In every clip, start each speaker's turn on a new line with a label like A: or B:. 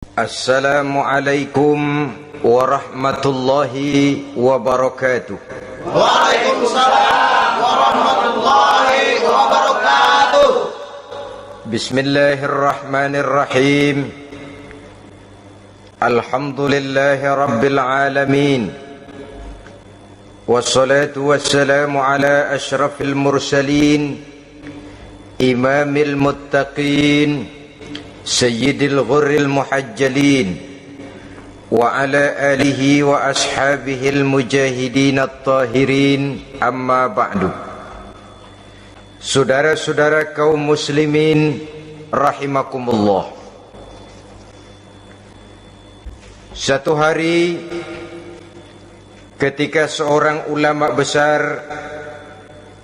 A: Assalamualaikum warahmatullahi wabarakatuh.
B: Waalaikumsalam warahmatullahi wabarakatuh.
A: Bismillahirrahmanirrahim. Alhamdulillahi rabbil alamin. Wassalatu wassalamu ala ashrafil mursalin, imamil muttaqin, sayyidil ghurril muhajjalin, wa ala alihi wa ashabihil mujahidin at-tahirin, amma ba'du. Saudara-saudara kaum muslimin rahimakumullah. Satu hari ketika seorang ulama besar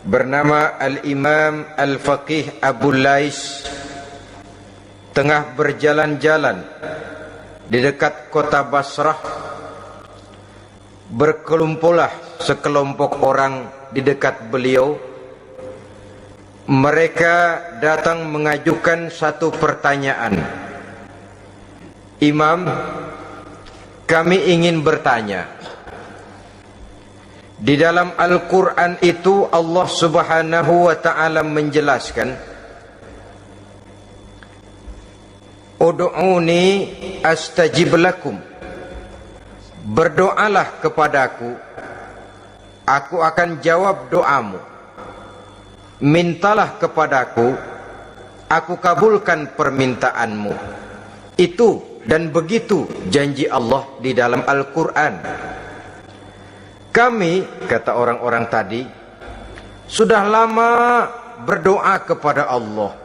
A: bernama Al-Imam Al-Faqih Abu Lais tengah berjalan-jalan di dekat kota Basrah, berkelumpulah sekelompok orang di dekat beliau. Mereka datang mengajukan satu pertanyaan. Imam, kami ingin bertanya. Di dalam Al-Quran itu Allah Subhanahu wa ta'ala menjelaskan, Ud'uni astajib lakum. Berdoalah kepadaku, aku akan jawab doamu. Mintalah kepadaku, aku kabulkan permintaanmu. Itu dan begitu janji Allah di dalam Al-Quran. Kami, kata orang-orang tadi, sudah lama berdoa kepada Allah.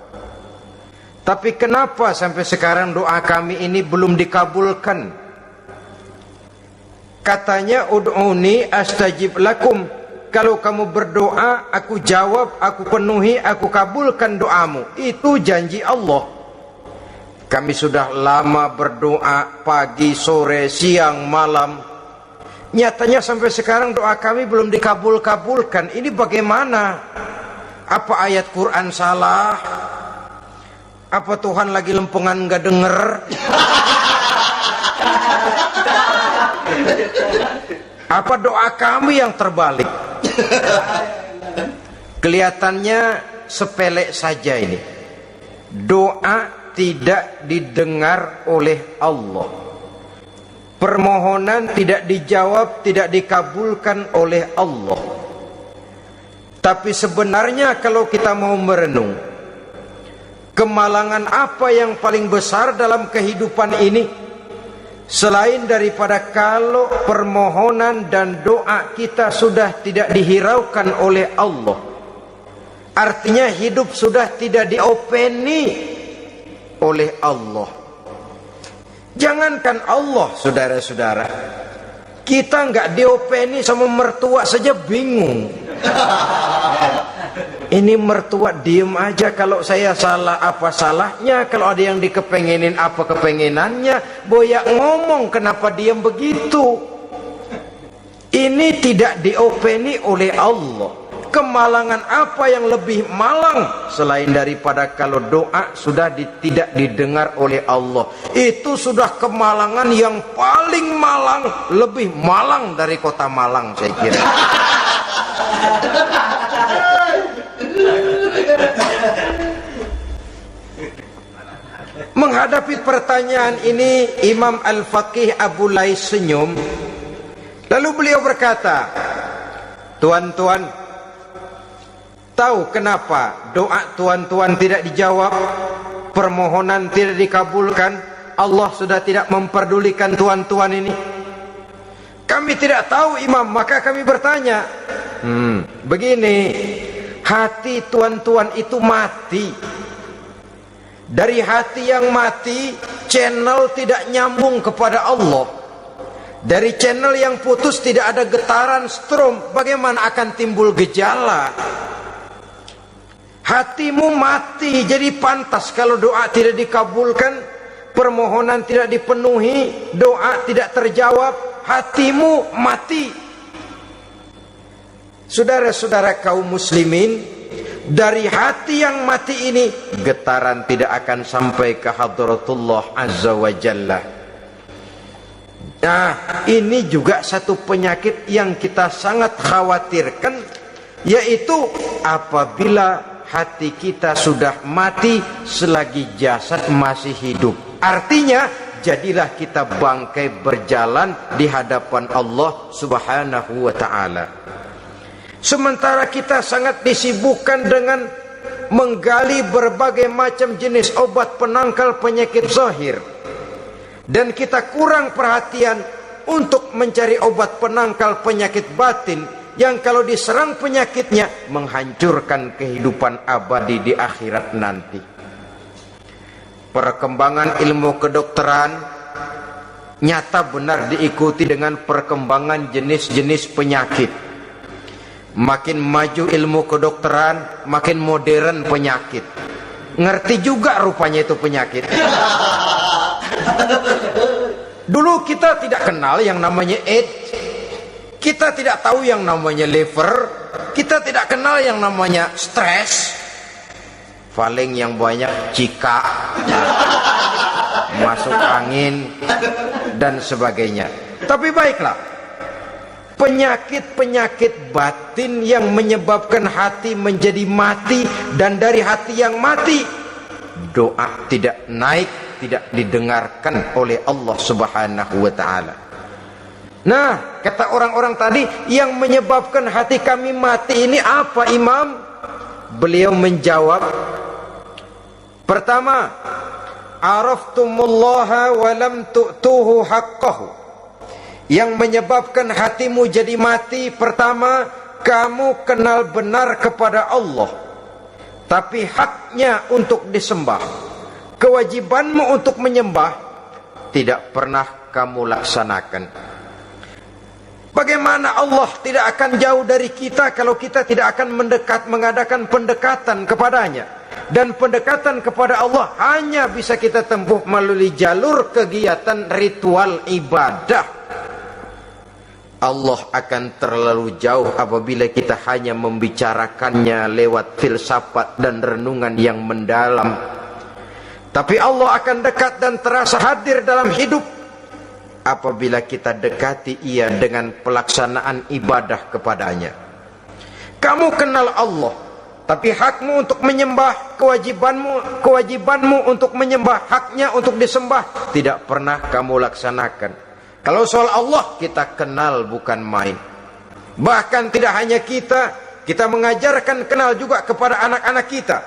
A: Tapi kenapa sampai sekarang doa kami ini belum dikabulkan? Katanya, ud'uni astajib lakum. Kalau kamu berdoa, aku jawab, aku penuhi, aku kabulkan doamu. Itu janji Allah. Kami sudah lama berdoa pagi, sore, siang, malam. Nyatanya sampai sekarang doa kami belum dikabulkan. Ini bagaimana? Apa ayat Quran salah? Apa Tuhan lagi lempengan nggak denger? Apa doa kami yang terbalik? Kelihatannya sepele saja ini. Doa tidak didengar oleh Allah. Permohonan tidak dijawab, tidak dikabulkan oleh Allah. Tapi sebenarnya kalau kita mau merenung, kemalangan apa yang paling besar dalam kehidupan ini selain daripada kalau permohonan dan doa kita sudah tidak dihiraukan oleh Allah? Artinya hidup sudah tidak diopeni oleh Allah. Jangankan Allah, saudara-saudara, kita nggak diopeni sama mertua saja bingung. Ini mertua diem aja, kalau saya salah apa salahnya, kalau ada yang dikepengenin apa kepengenannya, boyak ngomong kenapa diem begitu. Ini tidak diopeni oleh Allah. Kemalangan apa yang lebih malang selain daripada kalau doa sudah tidak didengar oleh Allah? Itu sudah kemalangan yang paling malang, lebih malang dari kota Malang saya kira. Menghadapi pertanyaan ini, Imam Al-Faqih Abu Lais senyum. Lalu beliau berkata, tuan-tuan, tahu kenapa doa tuan-tuan tidak dijawab, permohonan tidak dikabulkan? Allah sudah tidak memperdulikan tuan-tuan ini. Kami tidak tahu, Imam, maka kami bertanya. Begini, hati tuan-tuan itu mati. Dari hati yang mati, channel tidak nyambung kepada Allah. Dari channel yang putus tidak ada getaran strom, bagaimana akan timbul gejala? Hatimu mati, jadi pantas kalau doa tidak dikabulkan, permohonan tidak dipenuhi, doa tidak terjawab, hatimu mati. Saudara-saudara kaum muslimin, dari hati yang mati ini getaran tidak akan sampai ke hadratullah azza wa jalla. Nah, ini juga satu penyakit yang kita sangat khawatirkan, yaitu apabila hati kita sudah mati selagi jasad masih hidup. Artinya jadilah kita bangkai berjalan di hadapan Allah subhanahu wa ta'ala. Sementara kita sangat disibukkan dengan menggali berbagai macam jenis obat penangkal penyakit zahir, dan kita kurang perhatian untuk mencari obat penangkal penyakit batin yang kalau diserang penyakitnya menghancurkan kehidupan abadi di akhirat nanti. Perkembangan ilmu kedokteran nyata benar diikuti dengan perkembangan jenis-jenis penyakit. Makin maju ilmu kedokteran, makin modern penyakit. Ngerti juga rupanya itu penyakit. Dulu kita tidak kenal yang namanya AIDS, kita tidak tahu yang namanya liver, kita tidak kenal yang namanya stres. Paling yang banyak cika, masuk angin, dan sebagainya. Tapi baiklah, penyakit-penyakit batin yang menyebabkan hati menjadi mati, dan dari hati yang mati doa tidak naik, tidak didengarkan oleh Allah subhanahu wa ta'ala. Nah, kata orang-orang tadi, yang menyebabkan hati kami mati ini apa, Imam? Beliau menjawab, pertama, araftumullaha wa lam tu'tuhu haqqahu. Yang menyebabkan hatimu jadi mati, pertama, kamu kenal benar kepada Allah, tapi haknya untuk disembah, kewajibanmu untuk menyembah, tidak pernah kamu laksanakan. Bagaimana Allah tidak akan jauh dari kita kalau kita tidak akan mengadakan pendekatan kepadanya? Dan pendekatan kepada Allah hanya bisa kita tempuh melalui jalur kegiatan ritual ibadah. Allah akan terlalu jauh apabila kita hanya membicarakannya lewat filsafat dan renungan yang mendalam. Tapi Allah akan dekat dan terasa hadir dalam hidup apabila kita dekati Ia dengan pelaksanaan ibadah kepadanya. Kamu kenal Allah, tapi hakmu untuk menyembah, kewajibanmu untuk menyembah, haknya untuk disembah, tidak pernah kamu laksanakan. Kalau soal Allah kita kenal bukan main. Bahkan tidak hanya kita mengajarkan kenal juga kepada anak-anak kita.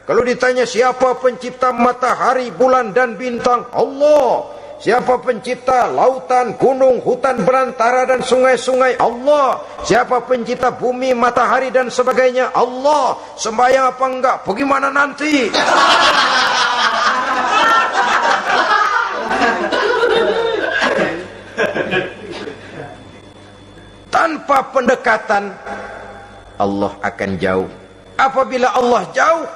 A: Kalau ditanya siapa pencipta matahari, bulan dan bintang? Allah. Siapa pencipta lautan, gunung, hutan belantara dan sungai-sungai? Allah. Siapa pencipta bumi, matahari dan sebagainya? Allah. Sembahyang apa enggak? Bagaimana nanti? Tanpa pendekatan Allah akan jauh. Apabila Allah jauh,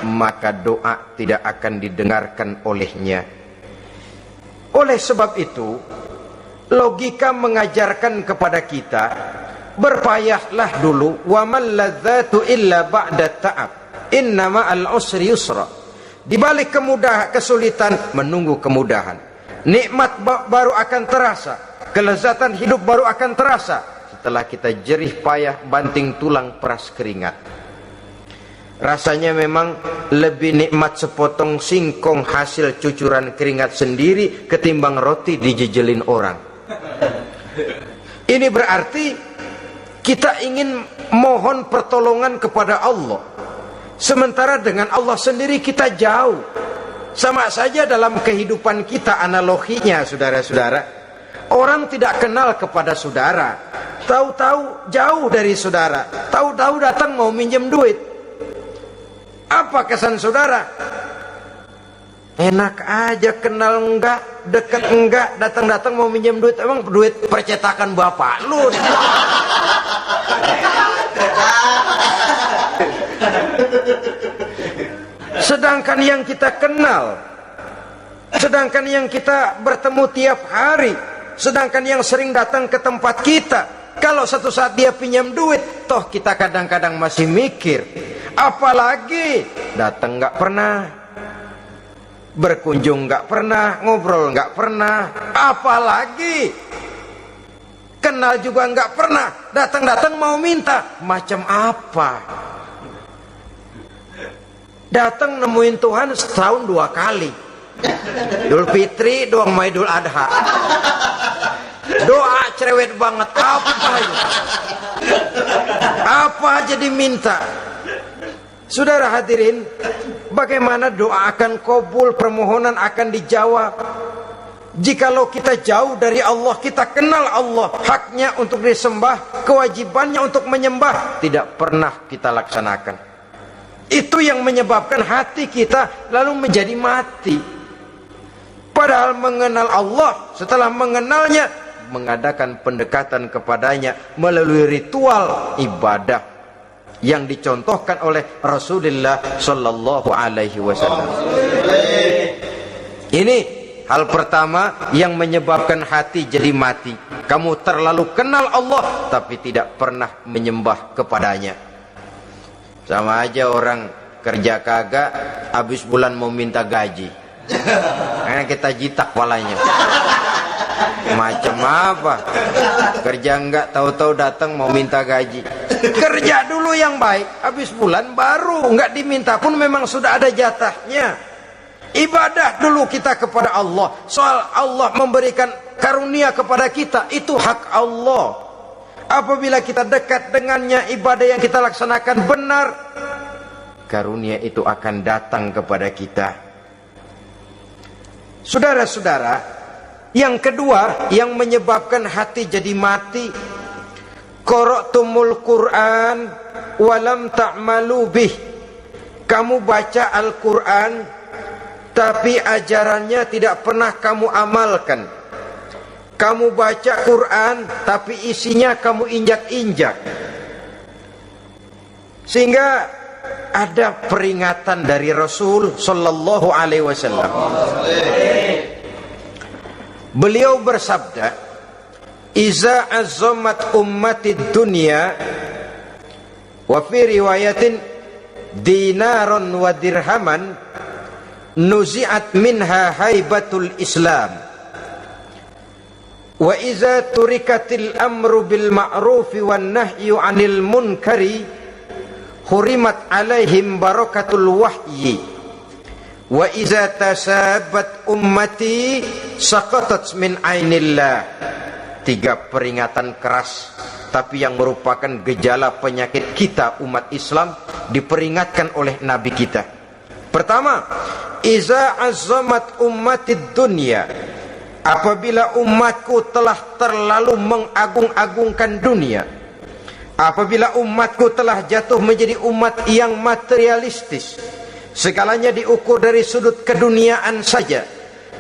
A: maka doa tidak akan didengarkan olehnya. Oleh sebab itu, logika mengajarkan kepada kita, berpayahlah dulu, wa mal ladzatu illa ba'da ta'ab, innama al-usri yusra. Di balik kesulitan menunggu kemudahan. Nikmat baru akan terasa, kelezatan hidup baru akan terasa setelah kita jerih payah banting tulang peras keringat. Rasanya memang lebih nikmat sepotong singkong hasil cucuran keringat sendiri ketimbang roti dijejelin orang. Ini berarti kita ingin mohon pertolongan kepada Allah, sementara dengan Allah sendiri kita jauh. Sama saja dalam kehidupan kita analoginya, saudara-saudara. Orang tidak kenal kepada saudara, tahu-tahu jauh dari saudara, tahu-tahu datang mau minjem duit. Apa kesan saudara? Enak aja, kenal enggak, dekat enggak, datang-datang mau minjem duit. Emang duit percetakan bapak lu? Sedangkan yang kita kenal, sedangkan yang kita bertemu tiap hari, sedangkan yang sering datang ke tempat kita, kalau satu saat dia pinjam duit, toh kita kadang-kadang masih mikir, Apalagi datang nggak pernah, berkunjung nggak pernah, ngobrol nggak pernah, apalagi kenal juga nggak pernah, datang-datang mau minta. Macam apa? Datang nemuin Tuhan setahun 2 kali, Idul Fitri doang sama Idul Adha. Doa cerewet banget, apa aja diminta. Saudara hadirin, bagaimana doa akan kabul, permohonan akan dijawab jikalau kita jauh dari Allah, kita kenal Allah, haknya untuk disembah, kewajibannya untuk menyembah, tidak pernah kita laksanakan. Itu yang menyebabkan hati kita lalu menjadi mati. Padahal mengenal Allah, setelah mengenalnya, mengadakan pendekatan kepadanya melalui ritual ibadah yang dicontohkan oleh Rasulullah Sallallahu Alaihi Wasallam. Ini hal pertama yang menyebabkan hati jadi mati. Kamu terlalu kenal Allah tapi tidak pernah menyembah kepadanya. Sama aja orang kerja kagak, habis bulan mau minta gaji. Karena kita jitak palanya. Macam apa? Kerja enggak, tahu-tahu datang mau minta gaji. Kerja dulu yang baik, habis bulan baru enggak diminta pun memang sudah ada jatahnya. Ibadah dulu kita kepada Allah. Soal Allah memberikan karunia kepada kita, itu hak Allah. Apabila kita dekat dengannya, ibadah yang kita laksanakan benar, karunia itu akan datang kepada kita. Saudara-saudara, yang kedua yang menyebabkan hati jadi mati, qara'tumul Quran walam ta'malu bih. Kamu baca Al-Quran tapi ajarannya tidak pernah kamu amalkan. Kamu baca Quran tapi isinya kamu injak-injak. Sehingga ada peringatan dari Rasul Sallallahu Alaihi Wasallam. Beliau bersabda, "Iza azzamat ummatid dunya wa fi riwayatin dinaron wa dirhaman nuzi'at minha haibatul Islam. Wa iza turikatil amru bil ma'rufi wan nahyu 'anil munkari hurimat 'alaihim barakatul wahyi. Wa iza tasabat ummati saqatat min ainillah." 3 peringatan keras tapi yang merupakan gejala penyakit kita umat Islam diperingatkan oleh Nabi kita. Pertama, iza azzamat ummatid dunya. Apabila umatku telah terlalu mengagung-agungkan dunia, apabila umatku telah jatuh menjadi umat yang materialistis, segalanya diukur dari sudut keduniaan saja,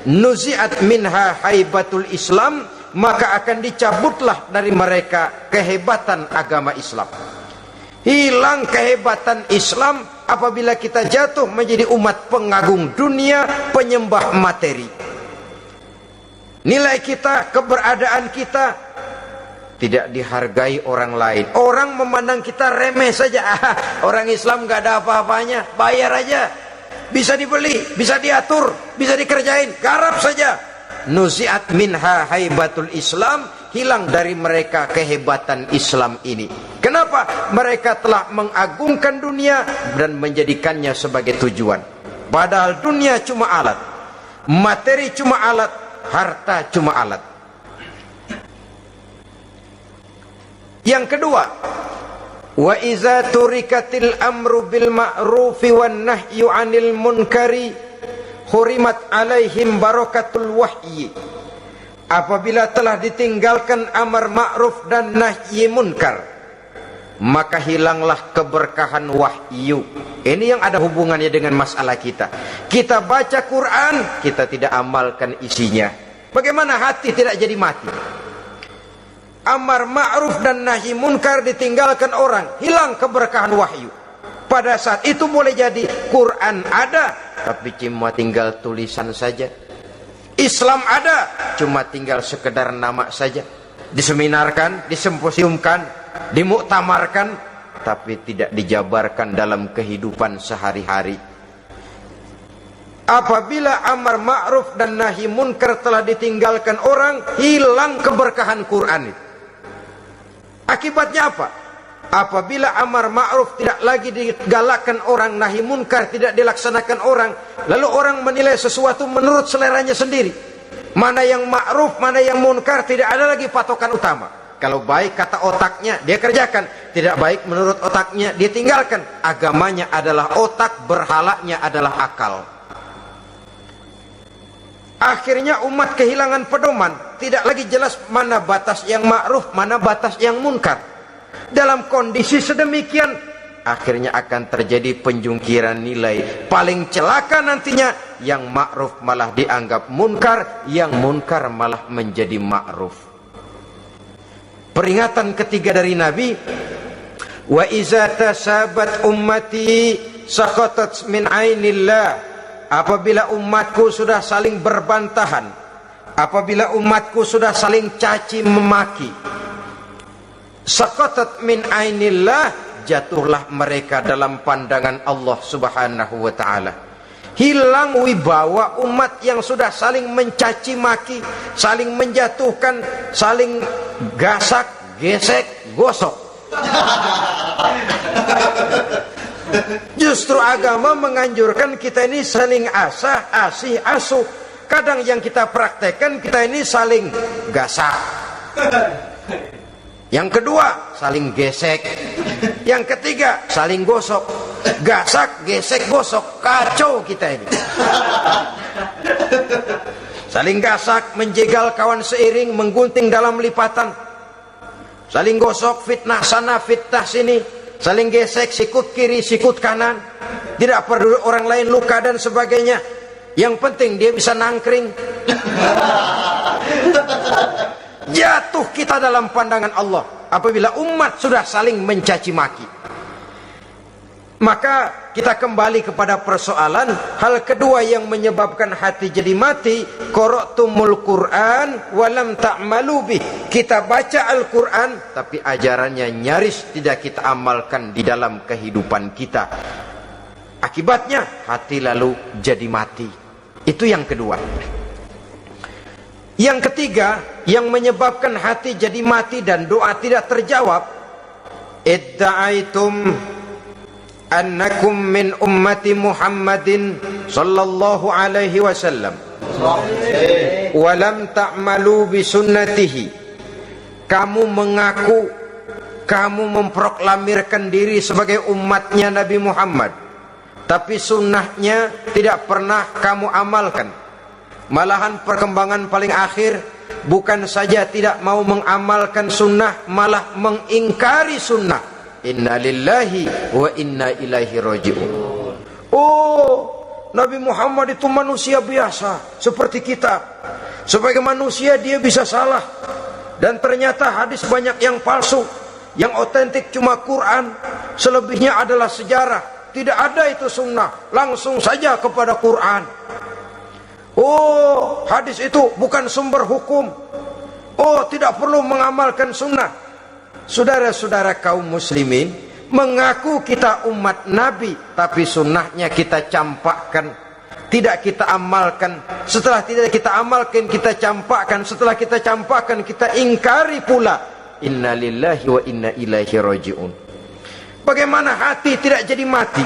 A: nuzi'at minha haibatul Islam, maka akan dicabutlah dari mereka kehebatan agama Islam. Hilang kehebatan Islam apabila kita jatuh menjadi umat pengagung dunia, penyembah materi. Nilai kita, keberadaan kita tidak dihargai orang lain. Orang memandang kita remeh saja. Orang Islam gak ada apa-apanya, bayar aja, bisa dibeli, bisa diatur, bisa dikerjain, garap saja. Nuzi'at minha haibatul Islam, hilang dari mereka kehebatan Islam ini. Kenapa? Mereka telah mengagungkan dunia dan menjadikannya sebagai tujuan. Padahal dunia cuma alat, materi cuma alat, harta cuma alat. Yang kedua, wa iza turikatil amru bil ma'rufi wan nahyu 'anil munkari hurimat 'alaihim barakatul wahyi. Apabila telah ditinggalkan amar ma'ruf dan nahi munkar, maka hilanglah keberkahan wahyu. Ini yang ada hubungannya dengan masalah kita. Kita baca Quran, kita tidak amalkan isinya. Bagaimana hati tidak jadi mati? Amar ma'ruf dan nahi munkar ditinggalkan orang, hilang keberkahan wahyu. Pada saat itu boleh jadi Quran ada, tapi cuma tinggal tulisan saja. Islam ada, cuma tinggal sekedar nama saja. Diseminarkan, disimposiumkan, dimuktamarkan, tapi tidak dijabarkan dalam kehidupan sehari-hari. Apabila amar ma'ruf dan nahi munkar telah ditinggalkan orang, hilang keberkahan Quran itu. Akibatnya apa? Apabila amar ma'ruf tidak lagi digalakkan orang, nahi munkar tidak dilaksanakan orang, lalu orang menilai sesuatu menurut seleranya sendiri. Mana yang ma'ruf, mana yang munkar, tidak ada lagi patokan utama. Kalau baik kata otaknya, dia kerjakan. Tidak baik menurut otaknya, dia tinggalkan. Agamanya adalah otak, berhalanya adalah akal. Akhirnya umat kehilangan pedoman. Tidak lagi jelas mana batas yang ma'ruf, mana batas yang munkar. Dalam kondisi sedemikian, akhirnya akan terjadi penjungkiran nilai. Paling celaka nantinya, yang ma'ruf malah dianggap munkar, yang munkar malah menjadi ma'ruf. Peringatan ketiga dari Nabi, wa iza tasabat ummati saqatat min ainillah. Apabila umatku sudah saling berbantahan, apabila umatku sudah saling caci memaki, saqatat min ainillah, jatuhlah mereka dalam pandangan Allah Subhanahu wa taala. Hilang wibawa umat yang sudah saling mencaci maki, saling menjatuhkan, saling gasak, gesek, gosok. Justru agama menganjurkan kita ini saling asah, asih, asuh. Kadang yang kita praktekkan, kita ini saling gasak. Yang kedua, saling gesek. Yang ketiga, saling gosok. Gasak, gesek, gosok. Kacau kita ini. Saling gasak, menjegal kawan seiring, menggunting dalam lipatan. Saling gosok, fitnah sana, fitnah sini. Saling gesek, sikut kiri, sikut kanan. Tidak perlu orang lain luka dan sebagainya. Yang penting dia bisa nangkring. Jatuh kita dalam pandangan Allah apabila umat sudah saling mencaci maki. Maka kita kembali kepada persoalan hal kedua yang menyebabkan hati jadi mati, qara'tumul Qur'an walam ta'malu bih. Kita baca Al-Qur'an tapi ajarannya nyaris tidak kita amalkan di dalam kehidupan kita. Akibatnya hati lalu jadi mati. Itu yang kedua. Yang ketiga yang menyebabkan hati jadi mati dan doa tidak terjawab, idda'aitum annakum min ummati Muhammadin sallallahu alaihi wasallam wa lam ta'malu bi sunnatihi. Kamu mengaku, kamu memproklamirkan diri sebagai umatnya Nabi Muhammad, tapi sunnahnya tidak pernah kamu amalkan. Malahan perkembangan paling akhir, bukan saja tidak mau mengamalkan sunnah, malah mengingkari sunnah. Inna lillahi wa inna ilaihi raji'un. Oh, Nabi Muhammad itu manusia biasa seperti kita. Sebagai manusia dia bisa salah. Dan ternyata hadis banyak yang palsu. Yang otentik cuma Quran, selebihnya adalah sejarah. Tidak ada itu sunnah, langsung saja kepada Quran. Oh, hadis itu bukan sumber hukum. Oh, tidak perlu mengamalkan sunnah. Saudara-saudara kaum muslimin, mengaku kita umat Nabi, tapi sunnahnya kita campakkan, tidak kita amalkan. Setelah tidak kita amalkan, kita campakkan. Setelah kita campakkan, kita ingkari pula. Inna lillahi wa inna ilaihi raji'un. Bagaimana hati tidak jadi mati?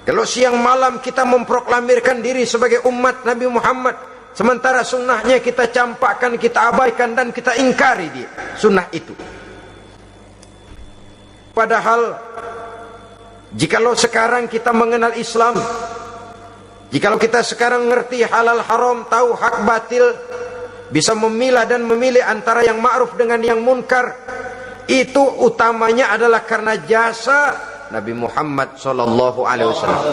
A: Kalau siang malam kita memproklamirkan diri sebagai umat Nabi Muhammad, sementara sunnahnya kita campakkan, kita abaikan, dan kita ingkari dia sunnah itu. Padahal jikalau sekarang kita mengenal Islam, jikalau kita sekarang ngerti halal haram, tahu hak batil, bisa memilah dan memilih antara yang ma'ruf dengan yang munkar, itu utamanya adalah karena jasa Nabi Muhammad sallallahu alaihi wasallam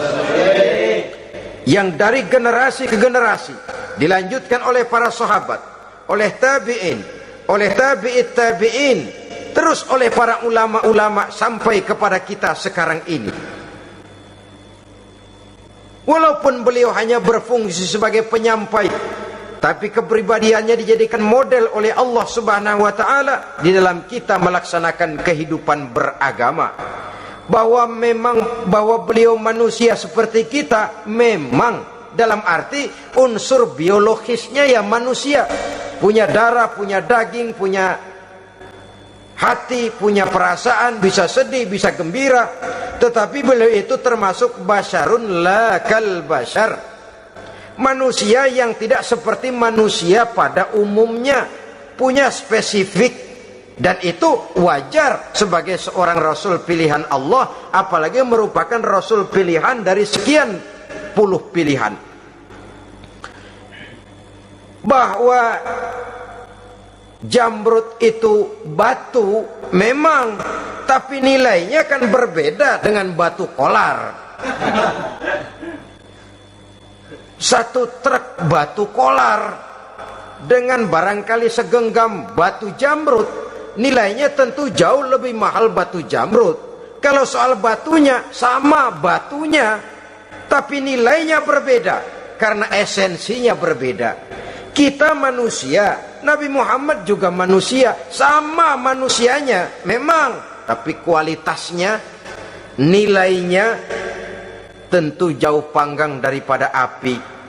A: yang dari generasi ke generasi dilanjutkan oleh para sahabat, oleh tabi'in, oleh tabi'it tabi'in, terus oleh para ulama-ulama sampai kepada kita sekarang ini. Walaupun beliau hanya berfungsi sebagai penyampai, tapi kepribadiannya dijadikan model oleh Allah Subhanahu wa taala di dalam kita melaksanakan kehidupan beragama. Bahwa beliau manusia seperti kita, memang dalam arti unsur biologisnya ya manusia, punya darah, punya daging, punya hati, punya perasaan, bisa sedih, bisa gembira, tetapi beliau itu termasuk basyarun la kal basyar, manusia yang tidak seperti manusia pada umumnya, punya spesifik. Dan itu wajar sebagai seorang Rasul pilihan Allah, apalagi merupakan Rasul pilihan dari sekian puluh pilihan. Bahwa jamrud itu batu memang, tapi nilainya kan berbeda dengan batu kolar. Satu truk batu kolar dengan barangkali segenggam batu jamrud, nilainya tentu jauh lebih mahal batu jamrud. Kalau soal batunya, sama batunya, tapi nilainya berbeda karena esensinya berbeda. Kita manusia, Nabi Muhammad juga manusia, sama manusianya memang, tapi kualitasnya, nilainya tentu jauh panggang daripada api.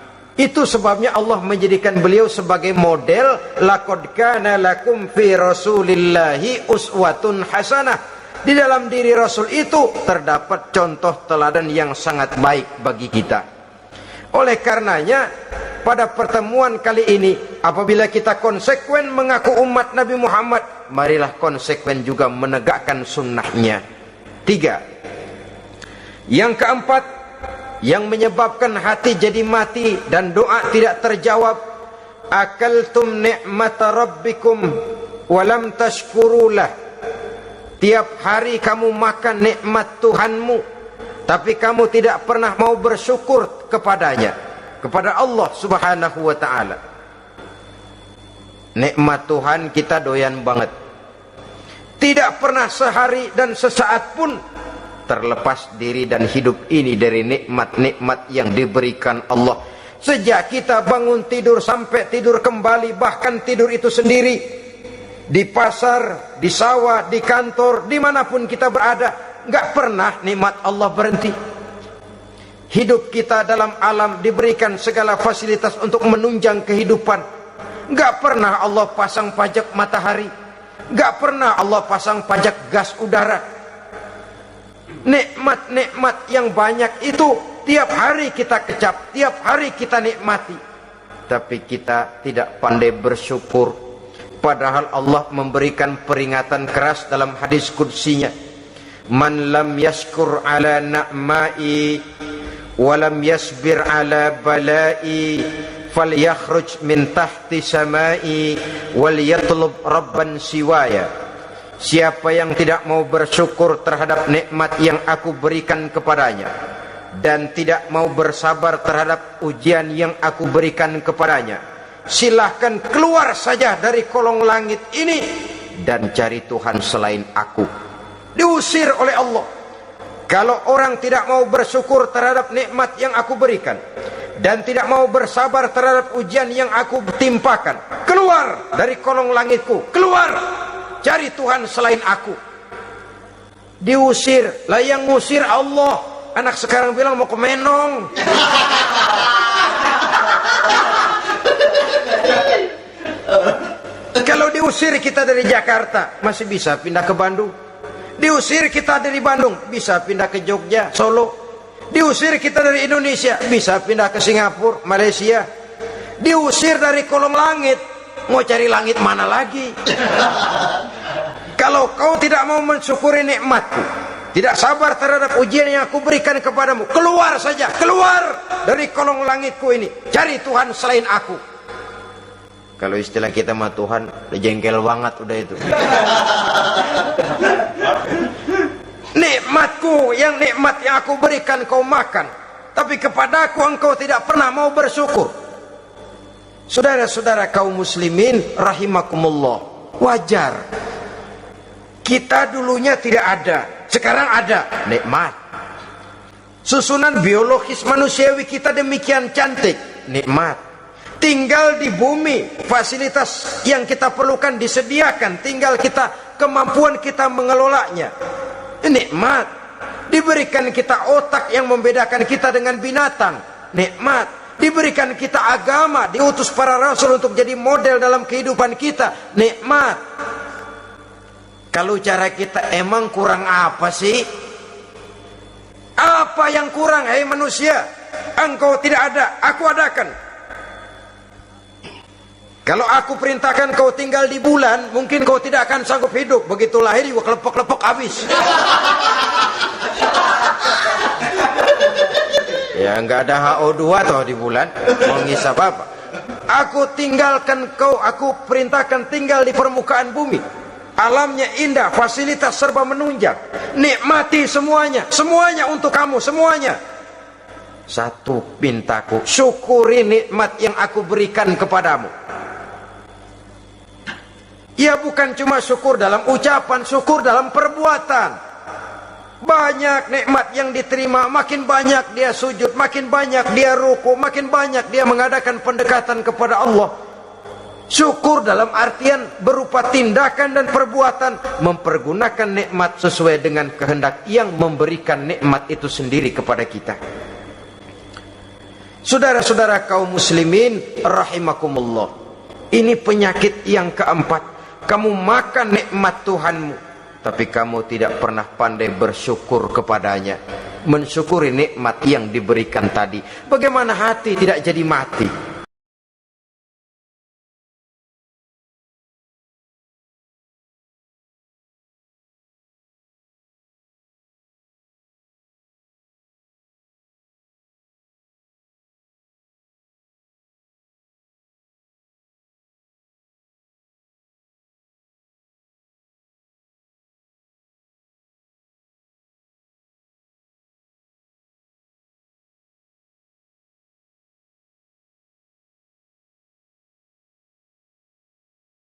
A: Itu sebabnya Allah menjadikan beliau sebagai model. Laqad kana lakum fi rasulillahi uswatun hasanah. Di dalam diri Rasul itu terdapat contoh teladan yang sangat baik bagi kita. Oleh karenanya, pada pertemuan kali ini, apabila kita konsekuen mengaku umat Nabi Muhammad, marilah konsekuen juga menegakkan sunnahnya. 3. Yang keempat, yang menyebabkan hati jadi mati dan doa tidak terjawab, akaltum ni'mata rabbikum walam tashkurulah. Tiap hari kamu makan nikmat Tuhanmu, tapi kamu tidak pernah mau bersyukur kepadanya, kepada Allah Subhanahu wa ta'ala. Nikmat Tuhan kita doyan banget, tidak pernah sehari dan sesaat pun terlepas diri dan hidup ini dari nikmat-nikmat yang diberikan Allah. Sejak kita bangun tidur sampai tidur kembali, bahkan tidur itu sendiri, di pasar, di sawah, di kantor, dimanapun kita berada, nggak pernah nikmat Allah berhenti. Hidup kita dalam alam diberikan segala fasilitas untuk menunjang kehidupan. Nggak pernah Allah pasang pajak matahari, nggak pernah Allah pasang pajak gas udara. Nikmat-nikmat yang banyak itu tiap hari kita kecap, tiap hari kita nikmati, tapi kita tidak pandai bersyukur. Padahal Allah memberikan peringatan keras dalam hadis qudsinya, man lam yashkur ala na'mai walam yasbir ala balai falyakhruj min tahti samai wal yatlub rabban siwaya. Siapa yang tidak mau bersyukur terhadap nikmat yang aku berikan kepadanya dan tidak mau bersabar terhadap ujian yang aku berikan kepadanya, silahkan keluar saja dari kolong langit ini dan cari Tuhan selain aku. Diusir oleh Allah. Kalau orang tidak mau bersyukur terhadap nikmat yang aku berikan dan tidak mau bersabar terhadap ujian yang aku timpakan, keluar dari kolong langitku, keluar, cari Tuhan selain aku. Diusir. Lah yang ngusir Allah. Anak sekarang bilang mau ke Menong. Kalau diusir kita dari Jakarta, masih bisa pindah ke Bandung. Diusir kita dari Bandung, bisa pindah ke Jogja, Solo. Diusir kita dari Indonesia, bisa pindah ke Singapura, Malaysia. Diusir dari kolong langit, mau cari langit mana lagi? Kalau kau tidak mau mensyukuri nikmatku, tidak sabar terhadap ujian yang aku berikan kepadamu, keluar saja, keluar dari kolong langitku ini, cari Tuhan selain aku. Kalau istilah kita mah Tuhan, udah jengkel banget udah itu. Nikmatku, yang nikmat yang aku berikan kau makan, tapi kepadaku engkau tidak pernah mau bersyukur. Saudara-saudara kaum muslimin rahimakumullah, wajar. Kita dulunya tidak ada, sekarang ada nikmat. Susunan biologis manusiawi kita demikian cantik, nikmat. tinggal di bumi, fasilitas yang kita perlukan disediakan, tinggal kemampuan kita mengelolanya. Nikmat. Diberikan kita otak yang membedakan kita dengan binatang, nikmat. Diberikan kita agama, diutus para rasul untuk jadi model dalam kehidupan kita, nikmat. Kalau cara kita emang kurang apa sih? Apa yang kurang, hei manusia? Engkau tidak ada, aku adakan. Kalau aku perintahkan kau tinggal di bulan, mungkin kau tidak akan sanggup hidup. Begitu lahir juga kelepok-kelepok habis. Ya nggak ada HO2 toh di bulan, mau ngisap apa? Aku tinggalkan kau, aku perintahkan tinggal di permukaan bumi. Alamnya indah, fasilitas serba menunjang. Nikmati semuanya, semuanya untuk kamu, semuanya. Satu pintaku, syukuri nikmat yang aku berikan kepadamu. Ya bukan cuma syukur dalam ucapan, syukur dalam perbuatan. Banyak nikmat yang diterima, makin banyak dia sujud, makin banyak dia ruku, makin banyak dia mengadakan pendekatan kepada Allah. Syukur dalam artian berupa tindakan dan perbuatan, mempergunakan nikmat sesuai dengan kehendak yang memberikan nikmat itu sendiri kepada kita. Saudara-saudara kaum muslimin rahimakumullah, ini penyakit yang keempat. Kamu makan nikmat Tuhanmu, tapi kamu tidak pernah pandai bersyukur kepadanya, mensyukuri nikmat yang diberikan tadi. Bagaimana hati tidak jadi mati?